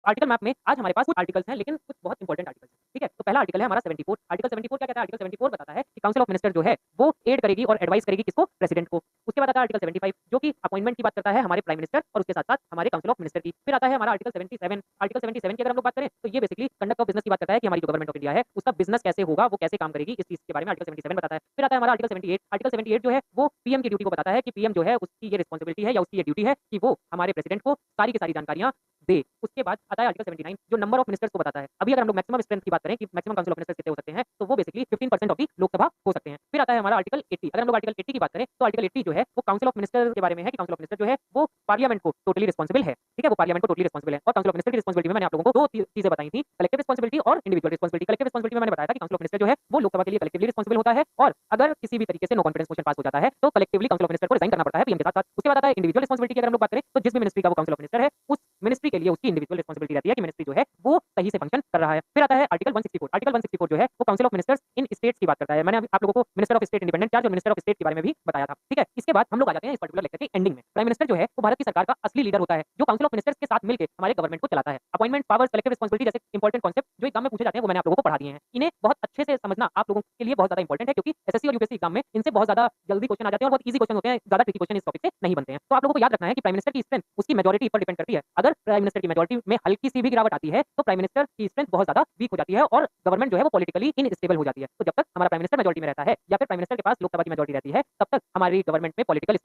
Article map में आज हमारे पास कुछ आर्टिकल्स हैं, लेकिन कुछ बहुत इंपॉर्टेंट आर्टिकल्स हैं, ठीक है? तो पहला आर्टिकल है हमारा 74। आर्टिकल 74 क्या कहता है? आर्टिकल 74 बताता है कि काउंसिल ऑफ मिनिस्टर जो है, वो एड करेगी और एडवाइस करेगी किसको? प्रेसिडेंट को। उसके बाद आता है आर्टिकल 75 जो कि अपॉइंटमेंट की बात करता है हमारे प्राइम मिनिस्टर और उसके साथ-साथ हमारे काउंसिल ऑफ मिनिस्टर की। फिर आता है हमारा आर्टिकल 77। आर्टिकल 77 की अगर हम लोग बात करें, तो ये बेसिकली कंडक्ट ऑफ बिज़नेस की बात करता है कि हमारी जो गवर्नमेंट ऑफ इंडिया है, उसका बिज़नेस कैसे होगा, वो कैसे काम करेगी, इस चीज़ के बारे में आर्टिकल 77 बताता है। फिर आता है हमारा आर्टिकल 78। आर्टिकल 78 जो है, वो पीएम की ड्यूटी को बताता है कि पीएम जो है, उसकी ये रिस्पॉन्सिबिलिटी है या उसकी ये ड्यूटी है कि वो हमारे प्रेसिडेंट को सारी की सारी जानकारियाँ दे। उसके बाद आता है आर्टिकल 79 जो नंबर ऑफ मिनिस्टर्स को बताता है। अभी अगर हम लोग मैक्सिमम स्ट्रेंथ की बात करें कि मैक्सिमम काउंसिल ऑफ मिनिस्टर्स कितने हो सकते हैं, तो वो बेसिकली 15% ऑफ दी लोकसभा हो सकते हैं। फिर आता है हमारा आर्टिकल 80। अगर हम लोग आर्टिकल 80 की बात करें, तो आर्टिकल 80 जो है, वो काउंसिल ऑफ मिनिस्टर के बारे में है कि काउंसिल ऑफ मिनिस्टर जो है, वो पार्लियामेंट को टोटली रिस्पॉन्सिबल है। ठीक है? वो पार्लियामेंट को टोटली रिस्पॉन्सिबल है और काउंसिल ऑफ मिनिस्टर की रिस्पॉन्सिबिलिटी में मैंने आप लोगों को 2 चीज़ें बताई थी, कलेक्टिव रिस्पॉन्सिबिलिटी और इंडिविजुअल रिस्पॉन्सिबिलिटी। कलेक्टिव रिस्पॉन्सिबिलिटी में मैंने बताया था कि काउंसिल ऑफ मिनिस्टर जो है, वो लोकसभा के लिए कलेक्टिवली रिस्पॉन्सिबल होता है और अगर किसी भी तरीके से नो कॉन्फिडेंस मोशन पास हो जाता है, तो कलेक्टिवली काउंसिल ऑफ मिनिस्टर को रिजाइन करना पड़ता है पीएम के साथ-साथ। उसके बाद आता है इंडिविजुअल रिस्पॉन्सिबिलिटी की अगर हम लोग बात करें, तो जिस भी मिनिस्ट्री का वो काउंसिल ऑफ मिनिस्टर है, उस मिनिस्ट्री के लिए उसकी इंडिविजुअल रिस्पॉन्सिबिलिटी रहती है कि मिनिस्ट्री जो है, वो सही से फंक्शन कर रहा है। फिर आता है आर्टिकल 164। आर्टिकल 164 जो है, वो council of ministers in states की बात करता है। मैंने अभी आप लोगों को minister of state independent charge और मिनिस्टर ऑफ स्टेट के बारे में भी बताया था। ठीक है? इसके बाद हम लोग आ जाते हैं इस पर्टिकुलर लेक्चर के एंडिंग में। प्राइम मिनिस्टर जो है, वो भारत की सरकार का असली लीडर होता है, जो काउंसिल ऑफ मिनिस्टर्स के साथ मिलके हमारे गवर्नमेंट को चलाता है। अपॉइंटमेंट, पावर्स, कलेक्टिव रिस्पॉन्सिबिलिटी जैसे इंपॉर्टेंट कॉन्सेप्ट जो एग्जाम में पूछे जाते हैं, वो मैंने आप लोगों को पढ़ा दिए हैं। इन्हें बहुत अच्छे से समझना आप लोगों के लिए बहुत ज़्यादा इंपॉर्टेंट है क्योंकि एसएससी और यूपीएससी एग्जाम में इनसे बहुत ज़्यादा जल्दी क्वेश्चन आ जाते हैं और बहुत ईज़ी क्वेश्चन होते हैं, ज़्यादा ट्रिकी क्वेश्चन इस टॉपिक से नहीं बनते हैं। तो आप लोगों को याद रखना है कि प्राइम मिनिस्टर की स्ट्रेंथ उसकी मेजॉरिटी पर डिपेंड करती है। अगर प्राइम मिनिस्टर की मेजॉरिटी में हल्की सी भी गिरावट आती है, तो प्राइम मिनिस्टर की स्ट्रेंथ बहुत ज़्यादा वीक हो जाती है और गवर्नमेंट जो है वो पॉलिटिकली इनस्टेबल हो जाती है। तो जब तक हमारा प्राइम मिनिस्टर मेजॉरिटी में रहता है या फिर प्राइम मिनिस्टर के पास लोकसभा की मेजॉरिटी रहती है, तब तक हमारी गवर्नमेंट में पॉलिटिकल